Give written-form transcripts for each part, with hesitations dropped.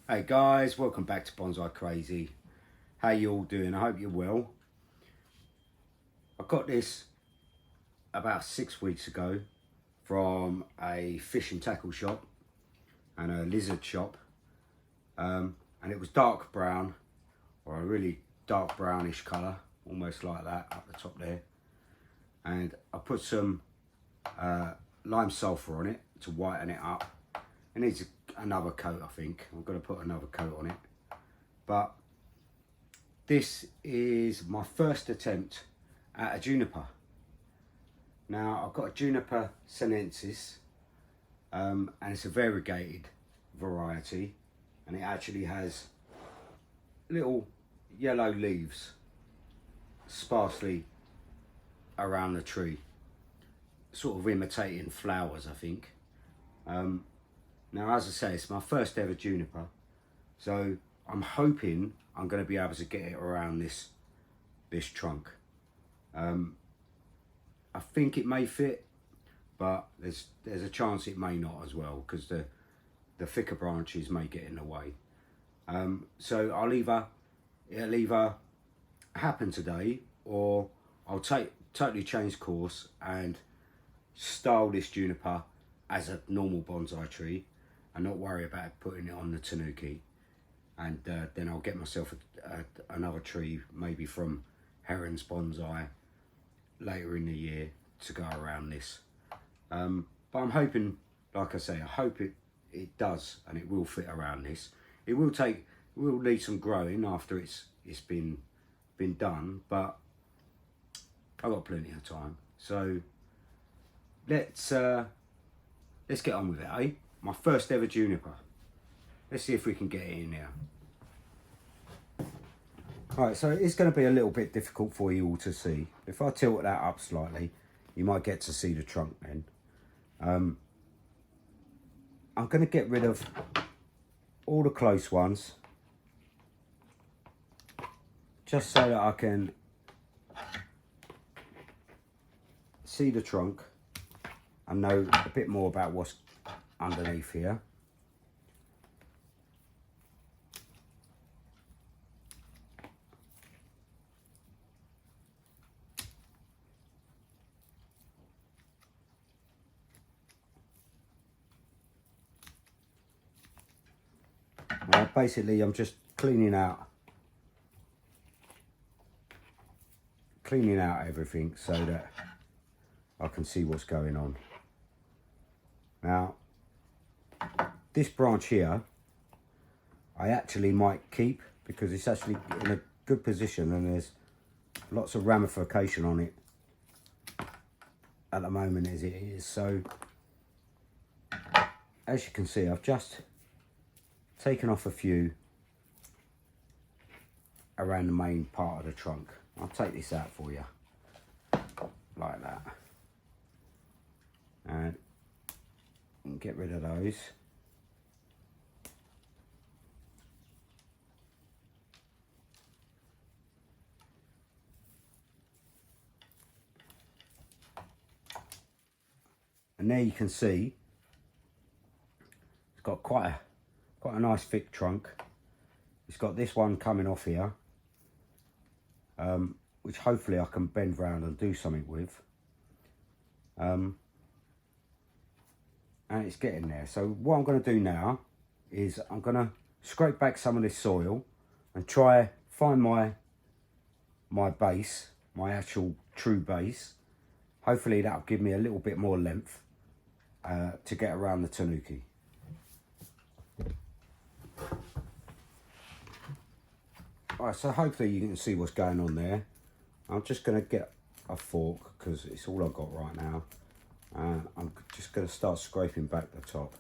Hey guys, welcome back to Bonsai Crazy. How you all doing? I hope you're well. I got this about 6 weeks ago from a fish and tackle shop and a lizard shop, and it was dark brown, or a really dark brownish colour, almost like that up the top there. And I put some lime sulphur on it to whiten it up. It needs another coat, I think. I'm going to put another coat on it. But this is my first attempt at a juniper. Now, I've got a Juniper chinensis, and it's a variegated variety, and it actually has little yellow leaves sparsely around the tree, sort of imitating flowers, I think. Now, as I say, it's my first ever juniper, so I'm hoping I'm going to be able to get it around this trunk. I think it may fit, but there's a chance it may not as well, because the thicker branches may get in the way. So it'll either happen today, or I'll totally change course and style this juniper as a normal bonsai tree and not worry about putting it on the Tanuki. And then I'll get myself another tree, maybe from Heron's Bonsai, later in the year to go around this. But I'm hoping, like I say, I hope it does, and it will fit around this. It will need some growing after it's been done, but I've got plenty of time. So let's get on with it, eh? My first ever juniper. Let's see if we can get it in there. Right, so it's going to be a little bit difficult for you all to see. If I tilt that up slightly, you might get to see the trunk then. I'm going to get rid of all the close ones, just so that I can see the trunk and know a bit more about what's underneath here. Basically, I'm just cleaning out everything so that I can see what's going on. Now, this branch here, I actually might keep, because it's actually in a good position and there's lots of ramification on it at the moment as it is. So, as you can see, I've just taken off a few around the main part of the trunk. I'll take this out for you, like that, and get rid of those. And there you can see it's got quite a nice thick trunk. It's got this one coming off here, which hopefully I can bend round and do something with. And it's getting there. So what I'm going to do now is I'm going to scrape back some of this soil and try find my base, my actual true base. Hopefully that'll give me a little bit more length to get around the Tanuki. Alright, so hopefully you can see what's going on there. I'm just going to get a fork, because it's all I've got right now. I'm just going to start scraping back the top.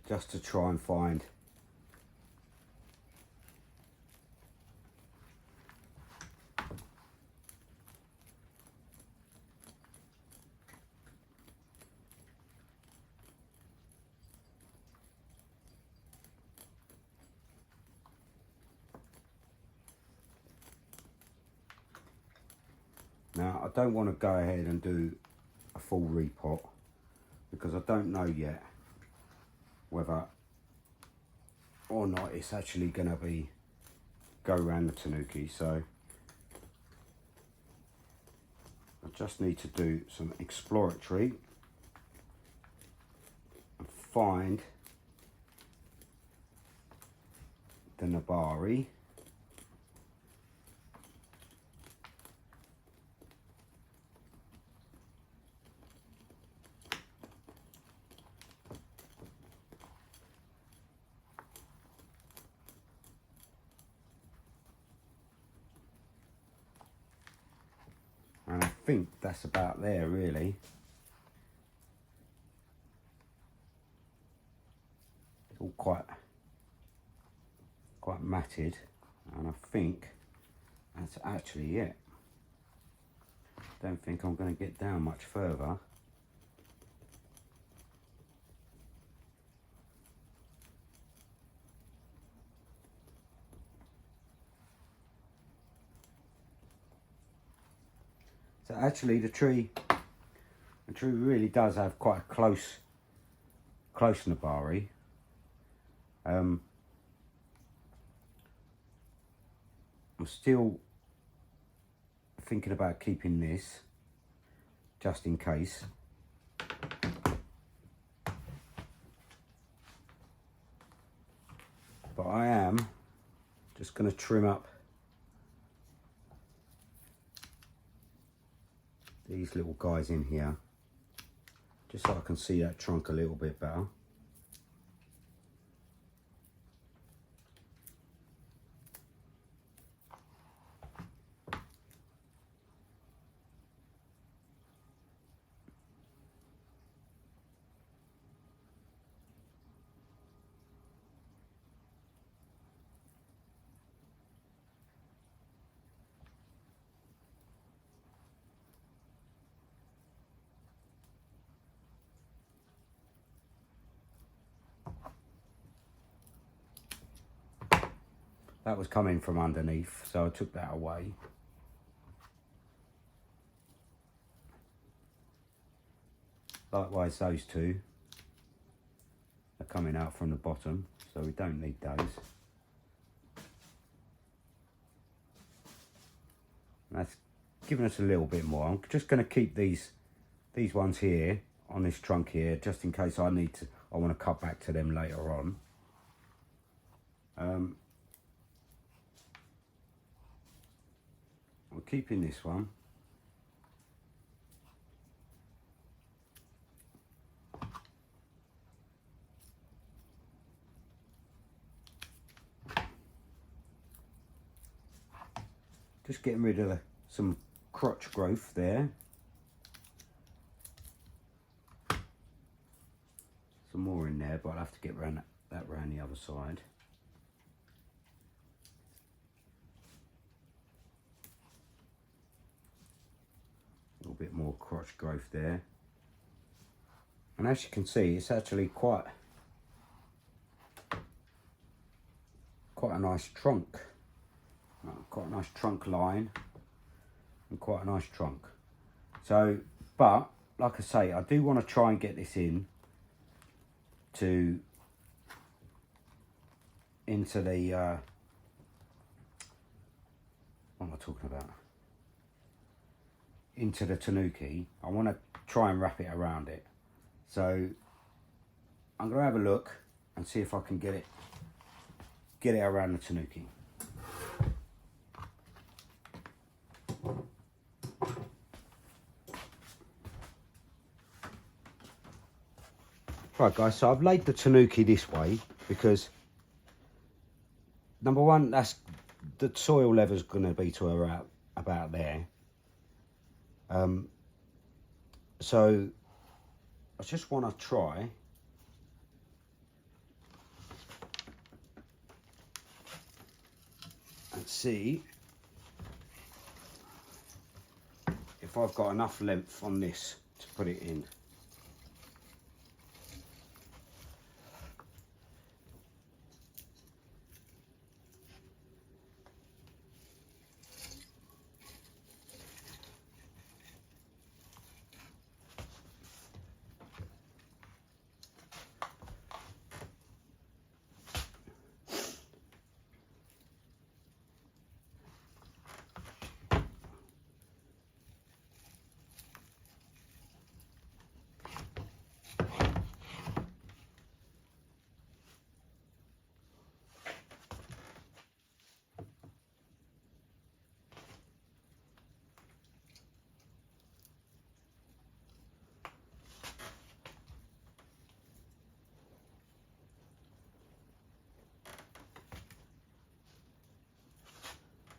Just to try and find now. I don't want to go ahead and do a full repot. because I don't know yet whether or not it's actually going to go around the Tanuki. So I just need to do some exploratory and find the Nabari. And I think that's about there really. It's all quite matted, and I think that's actually it. Don't think I'm going to get down much further. So actually the tree really does have quite a close Nabari. I'm still thinking about keeping this just in case. But I am just going to trim up these little guys in here, just so I can see that trunk a little bit better. That was coming from underneath, so I took that away. Likewise, those two are coming out from the bottom, so we don't need those. That's giving us a little bit more. I'm just going to keep these ones here on this trunk here, just in case I want to cut back to them later on. We're keeping this one. Just getting rid of some crotch growth there. Some more in there, but I'll have to get that round the other side. A little bit more crotch growth there. And as you can see, it's actually quite a nice trunk. Quite a nice trunk line and quite a nice trunk. So, but like I say, I do want to try and get this into the what am I talking about? Into the Tanuki. I want to try and wrap it around it. So I'm going to have a look and see if I can get it around the Tanuki. Right guys, so I've laid the Tanuki this way because number one, that's the soil level's going to be to about there. So I just want to try and see if I've got enough length on this to put it in.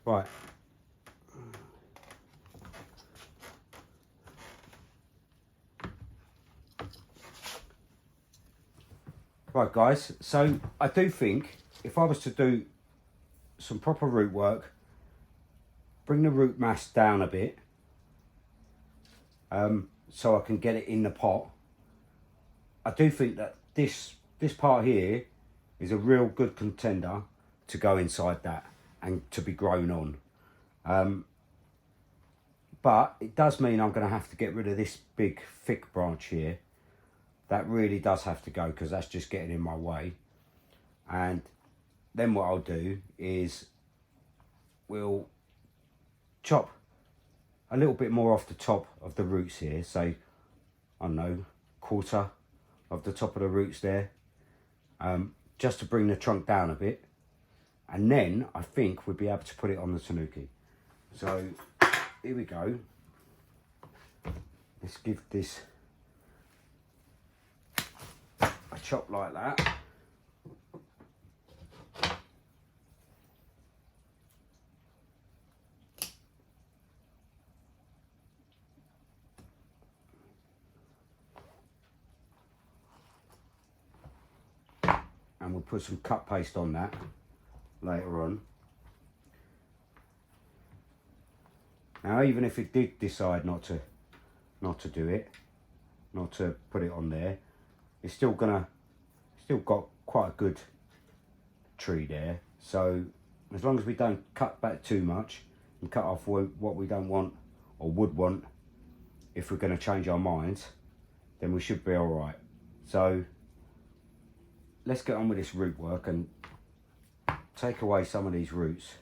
Right. Right guys, so I do think if I was to do some proper root work, bring the root mass down a bit, so I can get it in the pot. I do think that this part here is a real good contender to go inside that and to be grown on. But it does mean I'm going to have to get rid of this big thick branch here. That really does have to go because that's just getting in my way. And then what I'll do is we'll chop a little bit more off the top of the roots here. So, I don't know, quarter of the top of the roots there. Just to bring the trunk down a bit. And then I think we'll be able to put it on the Tanuki. So, here we go. Let's give this a chop like that. And we'll put some cut paste on that later on. Now, even if it did decide not to do it, not to put it on there, it's still got quite a good tree there. So as long as we don't cut back too much and cut off what we don't want or would want, if we're going to change our minds, then we should be all right. So let's get on with this root work and take away some of these roots.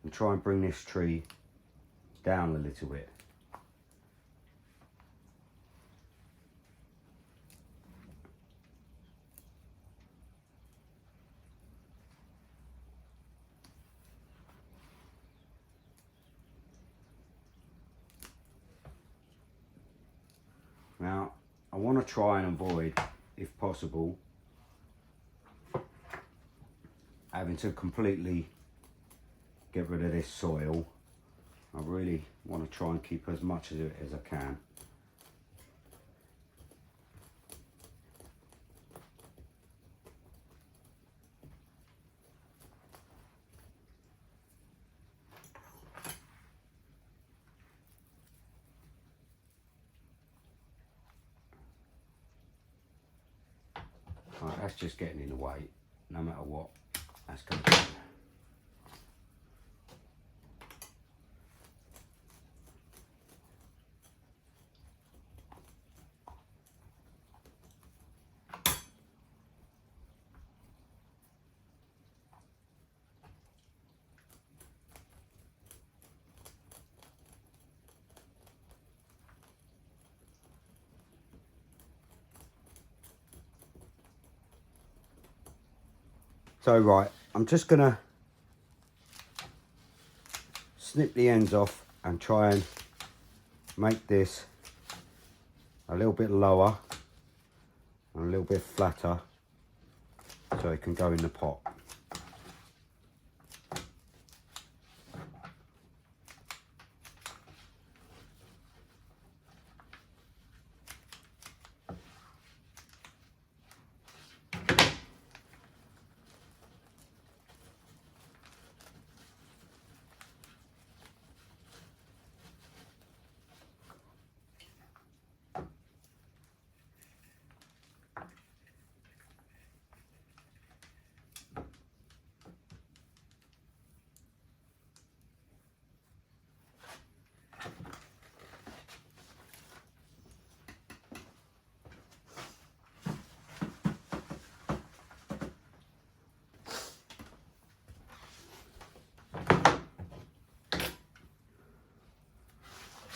And try and bring this tree down a little bit. Now, I want to try and avoid, if possible, having to completely get rid of this soil. I really want to try and keep as much of it as I can. Right, that's just getting in the way, no matter what. That's going to be. So right, I'm just gonna snip the ends off and try and make this a little bit lower and a little bit flatter so it can go in the pot.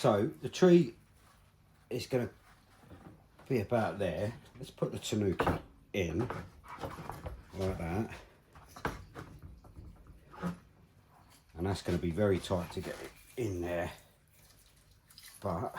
So the tree is going to be about there. Let's put the Tanuki in like that, and that's going to be very tight to get it in there, but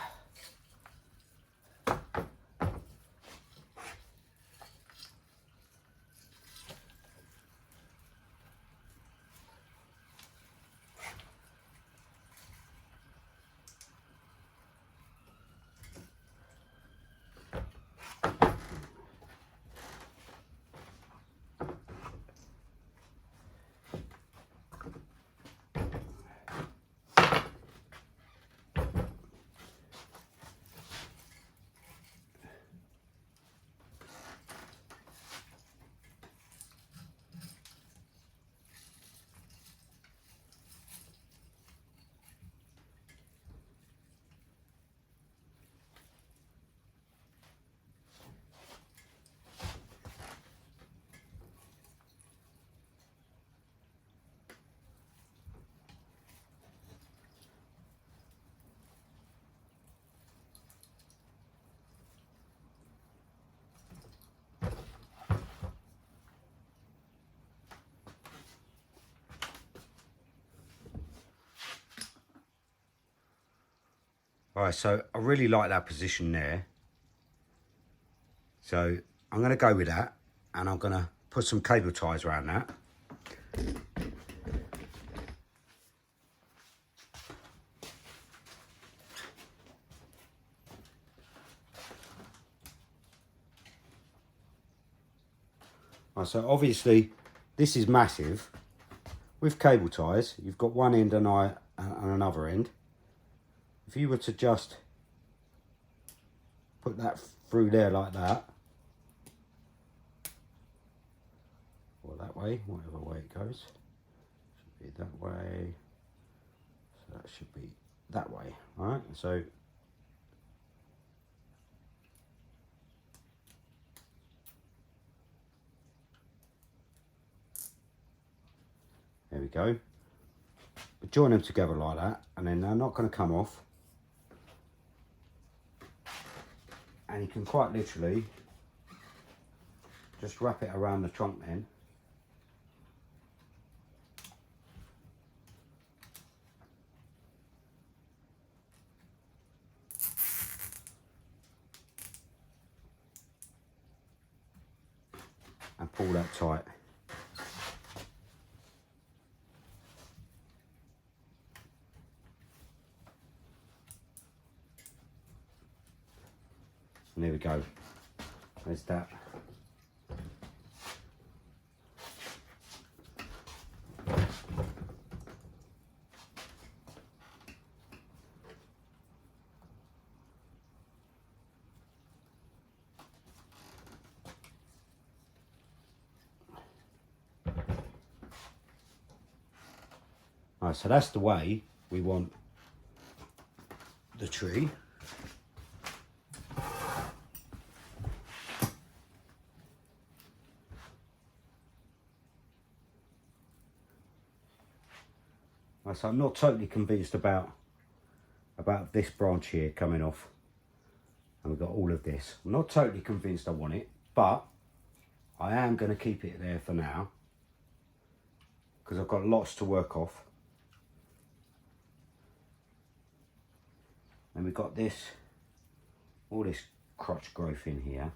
Alright, so I really like that position there. So I'm going to go with that, and I'm going to put some cable ties around that. Right, so obviously this is massive. With cable ties, you've got one end and another end. If you were to just put that through there like that, or that way, whatever way it goes, should be that way, so that should be that way. All right, so there we go. Join them together like that, and then they're not going to come off. And you can quite literally just wrap it around the trunk then. And pull that tight. And there we go. There's that. Right, so that's the way we want the tree. Right, so I'm not totally convinced about this branch here coming off. And we've got all of this. I'm not totally convinced I want it, but I am going to keep it there for now, because I've got lots to work off. And we've got this, all this crotch growth in here.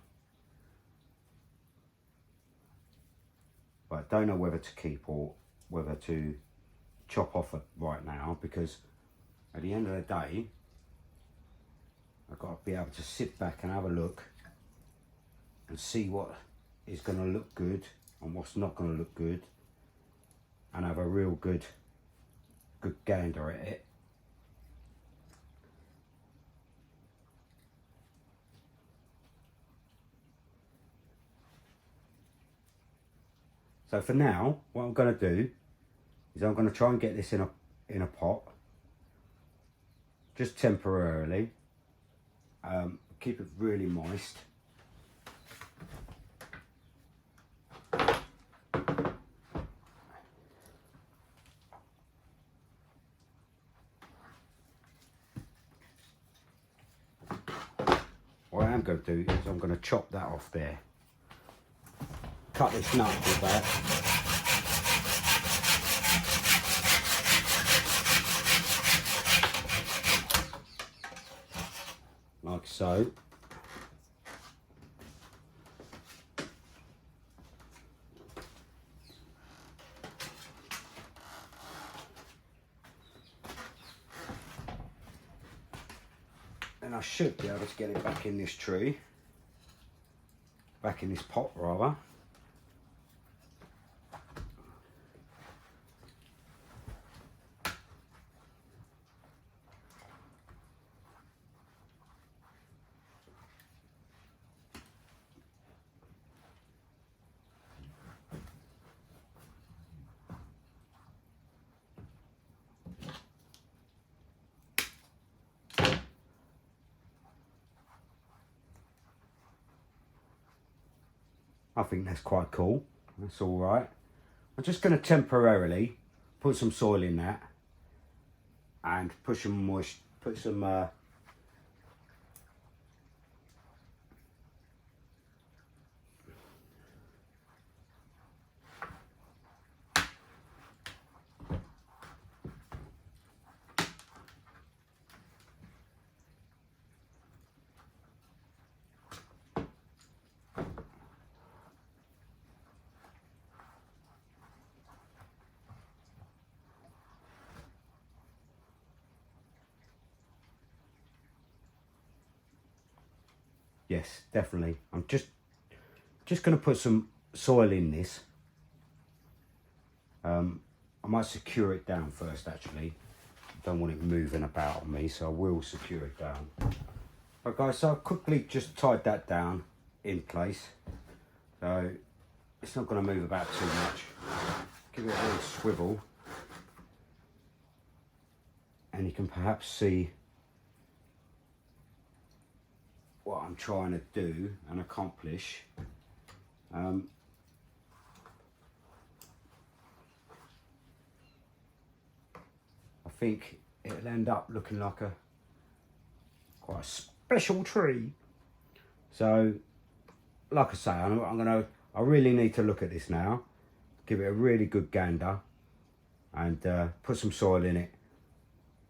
But I don't know whether to keep or whether to chop off it right now, because at the end of the day, I've got to be able to sit back and have a look and see what is going to look good and what's not going to look good, and have a real good gander at it. So for now, what I'm going to do is I'm going to try and get this in a pot, just temporarily. Keep it really moist. What I am going to do is I'm going to chop that off there. Cut this nut with that. Like so. And I should be able to get it back in this tree. Back in this pot rather. I think that's quite cool. That's all right. I'm just going to temporarily put some soil in that and put some Yes, definitely. I'm just going to put some soil in this. I might secure it down first, actually. Don't want it moving about on me, so I will secure it down. Right guys, so I've quickly just tied that down in place. So it's not going to move about too much. Give it a little swivel. And you can perhaps see what I'm trying to do and accomplish. I think it'll end up looking like quite a special tree. So, like I say, I really need to look at this now, give it a really good gander, and put some soil in it,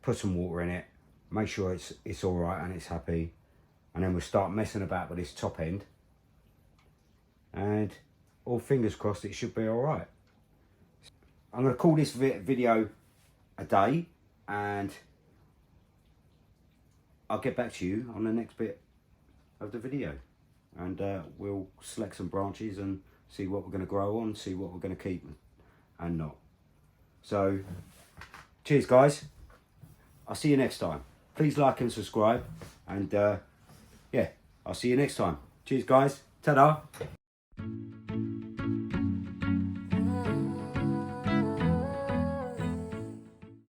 put some water in it, make sure it's all right and it's happy, and then we'll start messing about with this top end, and all fingers crossed it should be all right. I'm going to call this video a day, and I'll get back to you on the next bit of the video, and we'll select some branches and see what we're going to grow on, see what we're going to keep and not. So cheers guys, I'll see you next time. Please like and subscribe, and yeah, I'll see you next time. Cheers guys, ta-da.